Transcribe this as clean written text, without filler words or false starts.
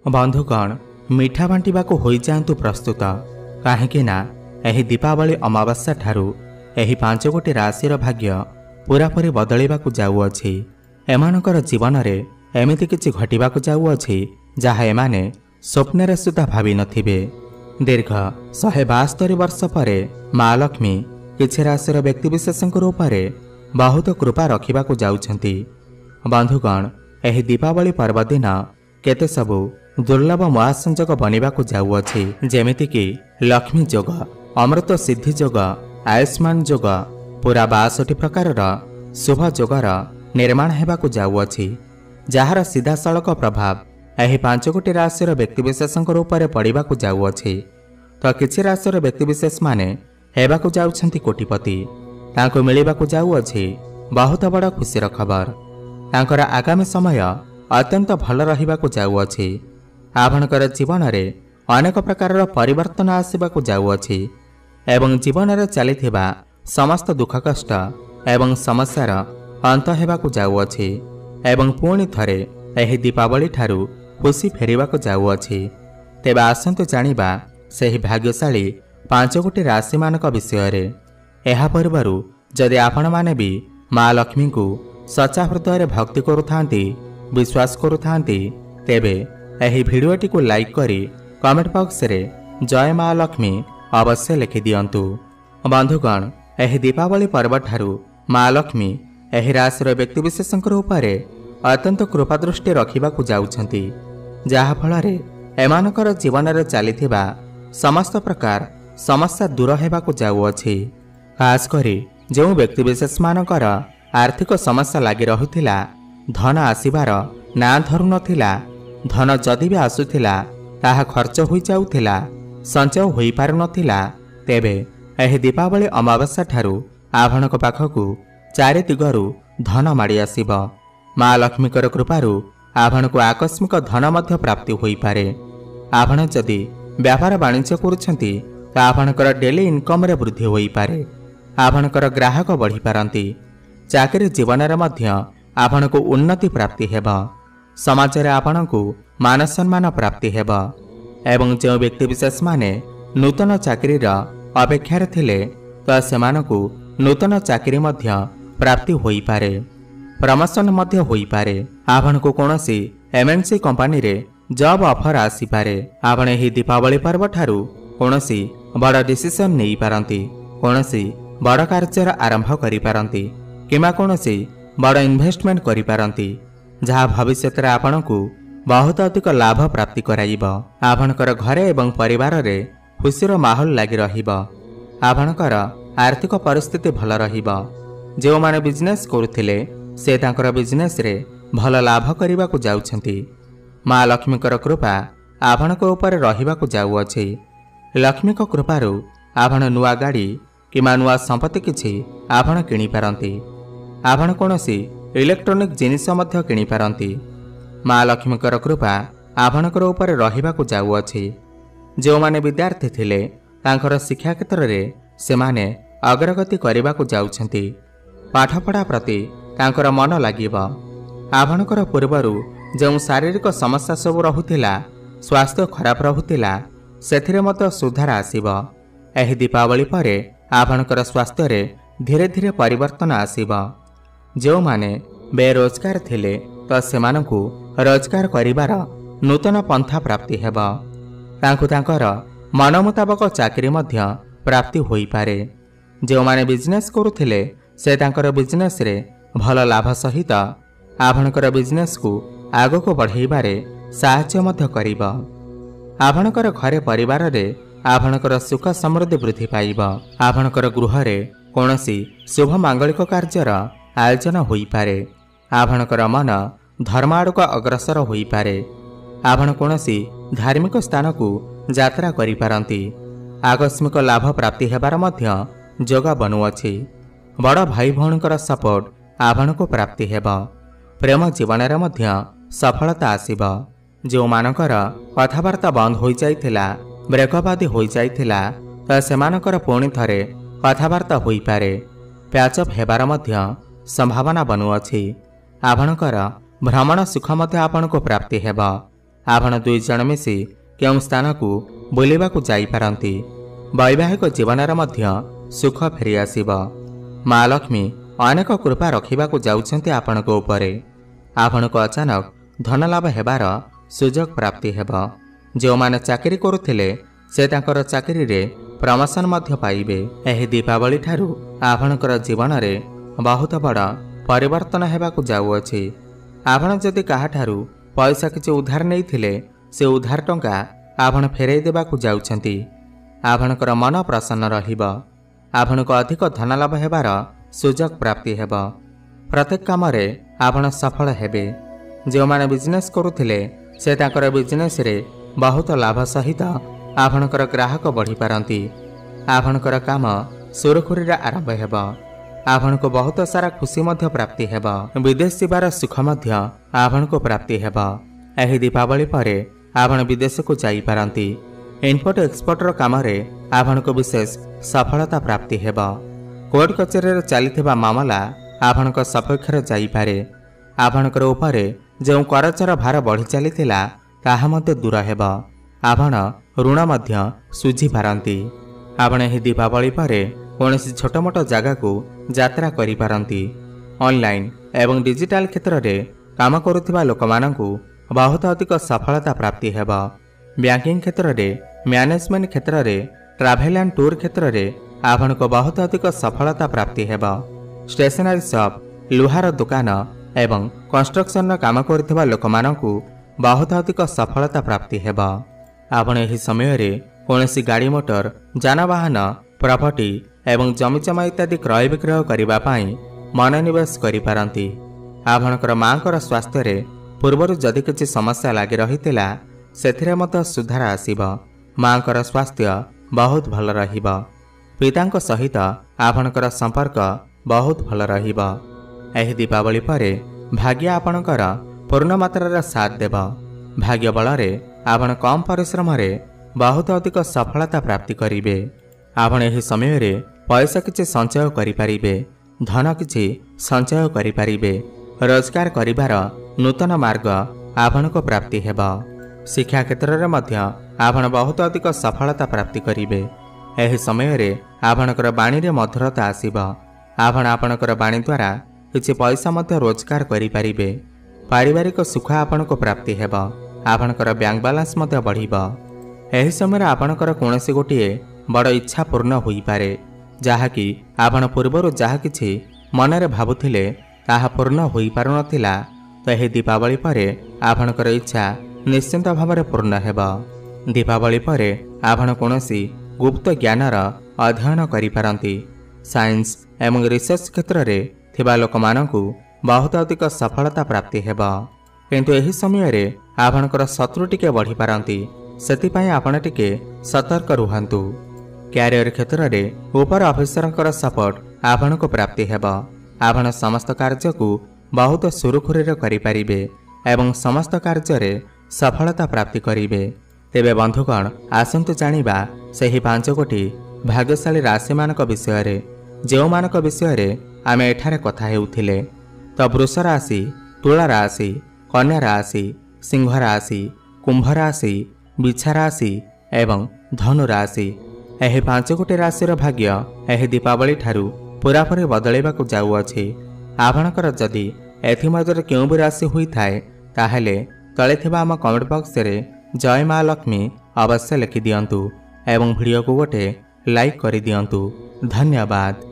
बंधुगण मिठा बांटिबाकु होई जांतु प्रस्तुत काहेकि ना एही दीपावली अमावास्या ठारू एही 5 गोटी राशिर भाग्य पूरापूरी बदलिबाकु जाउअछि। एमानकर जीवन रे एमिति किछि घटिबाकु जाउअछि जहा एमाने स्वप्नरे सुद्धा भाबी नथिबे। दीर्घ 172 वर्ष परे माँ लक्ष्मी किछि राशिर व्यक्तिविशेषଙ୍କ रूपरे बहुत कृपा रखिबाकु जाउछंती। बंधुगण एही दीपावली पर्व दिन केते सबु दुर्लभ महासंजोग बनिबाकु जाउअछि, जेमिति कि लक्ष्मी जोग, अमृत सिद्धि जोग, आयुष्मान जोग, पूरा 62 प्रकारर शुभ जोगर निर्माण हेबाकु जाउअछि, जहार सीधासळख प्रभाव एही 5 गोटी राशिर व्यक्तिविशेषଙ୍କ रूपरे पड़िबाकु जाउअछि। तो किछि राशिर व्यक्तिविशेष माने हेबाकु जाउछंती कोटिपति। तांको मिलिबाकु जाउअछि बहुत बड़ खुशीर खबर। तांकर आगामी समय अत्यंत भल रहिबाकु जाउअछि। आपणकर जीवन में अनेक प्रकार परिवर्तन आसबाकु जाउअछि एवं जीवन में चलिथिबा समस्त दुख कष्ट एवं समस्यार अंत हेबाकु जाउअछि एवं पुणी थरे एही दीपावली ठारू खुशी फेरिबाकु जाउअछि। तेबे आसंतु जानिबा सेही भाग्यशाली 5 गोटी राशि मानक विषय रे। एहा पूर्वरु जदि आपण माने भी माँ लक्ष्मी को सच्चा हृदय भक्ति करुथांती, विश्वास करुथांती, तेबे एही भिडियोटी को लाइक करी कमेंट बॉक्स रे जय माँ लक्ष्मी अवश्य लिखि दियंतु। बंधुगण एही दीपावली पर्व ठारू माँ लक्ष्मी एही राशिर व्यक्तिविशेषଙ୍କ उपरे अत्यंत कृपा दृष्टि रखिबाकु जाउछंती, जहा फलरे एमानकर जीवन रे चलिथिबा समस्त प्रकार समस्या दूर हेबाकु जाउअछि। खास करी जो व्यक्तिविशेष मानकर आर्थिक समस्या लागि रहुथिला, धन आसीबार ना धरु नथिला, धन जदि भी आसुथिला ताहा खर्च होई जाउथिला, संचय होई पारु नथिला, तेबे एही दीपावली अमावास्या ठारू आपणक पाखकु चारि दिगरु धन माड़ी आसीब। माँ लक्ष्मीकर कृपारू आपणकु आकस्मिक धन मध्य प्राप्ति होई पारे। आपण जदि व्यापार वाणिज्य करुछंती तो आपणकर डेली इनकम रे वृद्धि होई पारे। आपणकर ग्राहक बढ़ी पारंती। चाकरी जीवन रे मध्य आपणकु उन्नति प्राप्ति हेबा। समाज रे आपणकु मान सम्मान प्राप्ति हेबा एवं जो व्यक्तिविशेष माने नूतन चाकरी अपेक्षा थिले तो सेमानकु नूतन चाकरी मध्य प्राप्ति होई पारे। प्रमोशन मध्य होई पारे। आपणकु कोनोसी एमएनसी कंपनी रे जॉब ऑफर आसी पारे। आपण एही दीपावली पर्व ठारू कोनोसी बड़ डिसीजन नेई पारंती, कोनोसी बड़ कार्यर आरंभ करि पारंती किमा कोनोसी बड़ इन्वेस्टमेंट करि पारंती, जहा भविष्य रे आपणकु बहुत अधिक लाभ प्राप्ति कराइब। आपणकर घरे एवं परिवार रे खुशीर माहौल लागि रहिब। आपणकर आर्थिक परिस्थिति भल रहिब। जो माने बिजनेस करुथिले से तांकर बिजनेस रे भल लाभ करिबाकु जाउछंती। माँ लक्ष्मीकर कृपा आपणक ऊपर रहिबाकु जाउअछि। लक्ष्मीक कृपारू आपण नुआ गाड़ी किमा नुआ संपत्ति किछि आपण किनि पारंती। आपण कोनोसी इलेक्ट्रॉनिक जिनिस मध्य किनि पारंती। माँ लक्ष्मीकर कृपा आपणकर ऊपर रहिबाकु जाउअछि। जो माने विद्यार्थी थिले तांकर शिक्षा क्षेत्र रे सेमाने अग्रगति करिबाकु जाउछंती। पाठपढ़ा प्रति तांकर मन लागिब। आपणकर पूर्वरु जो शारीरिक समस्या सब रहुथिला, स्वास्थ्य खराब रहुथिला, सेथिरे मत सुधार आसीब। एही दीपावली परे आपणकर स्वास्थ्य रे धीरे धीरे परिवर्तन आसीब। जो माने बेरोजगार थिले तो सेमानकु रोजगार करिबार नूतन पंथा प्राप्ति हेब। तांकु तांकर मन मुताबक चाकरी मध्य प्राप्ति होई पारे। जो माने बिजनेस करुथिले से तांकर बिजनेस रे भल लाभ सहित आपणकर बिजनेस को आगको बढ़ाइबारे साहाय्य मध्य करिब। आपणकर घरे परिवार रे आपणकर सुख समृद्धि वृद्धि पाइब। आपणकर गृह रे कोनोसी शुभ मांगलिक कार्यर आयोजन होई पारे। आपणकर मन धर्म आड़क अग्रसर होई पारे। आपण कोनोसी धार्मिक स्थान को यात्रा करि पारंती। आकस्मिक लाभ प्राप्ति हेबार मध्य जोग बनुअछि। बड़ भाई भौणीकर सपोर्ट आपणको प्राप्ति हेब। प्रेम जीवन रे मध्य सफलता आसीब। जो मानकर कथावार्ता बंद हो जाइथिला, ब्रेकअप आदि हो जाइथिला तो सेमानकर पुणी थरे कथावार्ता होई पारे। पैचअप हेबार मध्य संभावना बनुअछि। आपणकर भ्रमण सुख मध्य आपणको प्राप्ति हेब। आपण दुई जण मिसी केउं स्थान को बुलिबाकु जाई पारंती। वैवाहिक जीवनर मध्य सुख फेरी आसीबो। माँ लक्ष्मी अनेक कृपा रखिबाकु जाउछन्ती आपणको उपरे। आपणको अचानक धन लाभ हेबार सुजोग प्राप्ति हेबो। जो माने चाकरी करुथिले से तांकर चाकरी रे प्रमोशन मध्य पाइबे। एही दीपावली ठारू आपणकर जीवन रे बहुत बड़ परिवर्तन हेबाकु जाउअछि। आपण जदि काहाठारू पैसा किछि उधार नैथिले से उधार टंका आपण फेरै देबाकु जाउछन्ती। आपणकर मन प्रसन्न रहिबो। आपणको अधिक धन लाभ हेबार सुजोग प्राप्ति हेबो। प्रत्येक काम रे आपण सफल हेबे। जो माने बिजनेस करुथिले से तांकर बिजनेस रे बहुत लाभ सहित आपणकर ग्राहक बढ़ी पारंती। आपणकर काम सुरखुरी आरंभ हेबो। आपणको बहुत सारा खुशी मध्य प्राप्ति हेबो। विदेश जीवार सुख मध्य आपणको प्राप्ति हेबो। एही दीपावली परे आपण विदेश को जाई पारंती। इम्पोर्ट एक्सपोर्टर काम रे आपणको विशेष सफलता प्राप्ति हेबो। कोर्ट कचेरी रे चलीथिबा मामला आपणको सपक्ष रे जाई पारे। आपणकर उपरे जो करचर भार बढ़ी चलीथिला ताहा मध्य दूर हेबो। आपण ऋण मध्य सुझी पारंती। आपण एही दीपावली परे कोनोसी छोट मोट जगह को यात्रा करि पारंती। ऑनलाइन एवं डिजिटल क्षेत्र रे काम करुथिबा लोकमानंकु बहुत अधिक सफलता प्राप्ति हेबो। बैंकिंग क्षेत्र रे, मैनेजमेंट क्षेत्र रे, ट्रैवल एंड टूर क्षेत्र रे आपनको बहुत अधिक सफलता प्राप्ति हेबो। स्टेशनरी शॉप, लुहार दुकान एवं कंस्ट्रक्शन काम करुथिबा लोकमानंकु बहुत अधिक सफलता प्राप्ति हेबो। आपण एही समय रे कोनोसी गाड़ी मोटर, जानवाहन, प्रॉपर्टी एवं जमीजमा इत्यादि क्रय विक्रय करिबा पई मनोनिवेश करि पारंती। आपणकर मांकर स्वास्थ्य रे पूर्वरु जदि किछि समस्या लागि रहितिला सेथिरे मत सुधार आसीबो। मांकर स्वास्थ्य बहुत भल रहिबो। पितांक सहित आपणकर संपर्क बहुत भल रहिबो। एही दीपावली परे भाग्य आपणकर पूर्ण मात्रा साथ देबो। भाग्य बल रे आपण कम परिश्रम रे बहुत अधिक सफलता प्राप्ति करिवे। आपण एही समय रे पैसा किछि संचय करि परिबे। धन किछि संचय करि परिबे। रोजगार करिबार नूतन मार्ग आपनको प्राप्ति हेबो। शिक्षा क्षेत्र रे मध्य आपण बहुत अधिक सफलता प्राप्ति करिवे। एही समय रे आपणकर बाणी रे मधुरता आसीबो। आपण आपणकर बाणी द्वारा किछि पैसा मध्य रोजगार करि परिबे। पारिवारिक सुख आपनको प्राप्ति हेबो। आपणकर बैंक बैलेंस मध्य बढ़िबो। एही समय आपणकर कोनोसी गोटिए बड़ इच्छा पूर्ण होई पारे। जहाँकि आपण पूर्वरु जहाँ किछि मनरे भाबुथिले ताहा पूर्ण होई पारु नथिला। तो एही दीपावली परे आपणकर इच्छा निश्चिंत भावरे पूर्ण हेबो। दीपावली परे आपण कोनोसी गुप्त ज्ञानर अध्ययन करि पारंती। साइंस एवं रिसर्च क्षेत्र रे थिबा लोकमानंकु बहुत अधिक सफलता प्राप्ति हेबो। किंतु एही समय रे आपणकर शत्रु टिके बढ़ी पारंती। सेति आपण टिके सतर्क रुहंतु। कैरियर क्षेत्र रे ऊपर ऑफिसरंकर सपोर्ट आपनको प्राप्ति हेबो। आपण समस्त कार्य को बहुत सुरुखुरी रे करि परिबे एवं समस्त कार्य रे सफलता प्राप्ति करिवे। तेबे बंधुगण आसंतु जानिबा सेही 5 गोटी भाग्यशाली राशि मानक विषय रे। जो मानक विषय रे आमे एठारे कथा हेउथिले तो वृष राशि, तुला राशि, कन्या राशि, सिंह राशि, कुंभ राशि, बिछा राशि एवं धनु राशि। एही 5 गोटी राशि भाग्य एही दीपावली ठारू पूरापूरी बदलैबाकु जाउअछि। आपणकर जदि एथि मध्यरे केउ भी राशि होई थाए ताहेले तळे थिबा आम कमेंट बॉक्स रे जय माँ लक्ष्मी अवश्य लिखि दियंतु एवं वीडियो को गोटे लाइक करि दियंतु। धन्यवाद।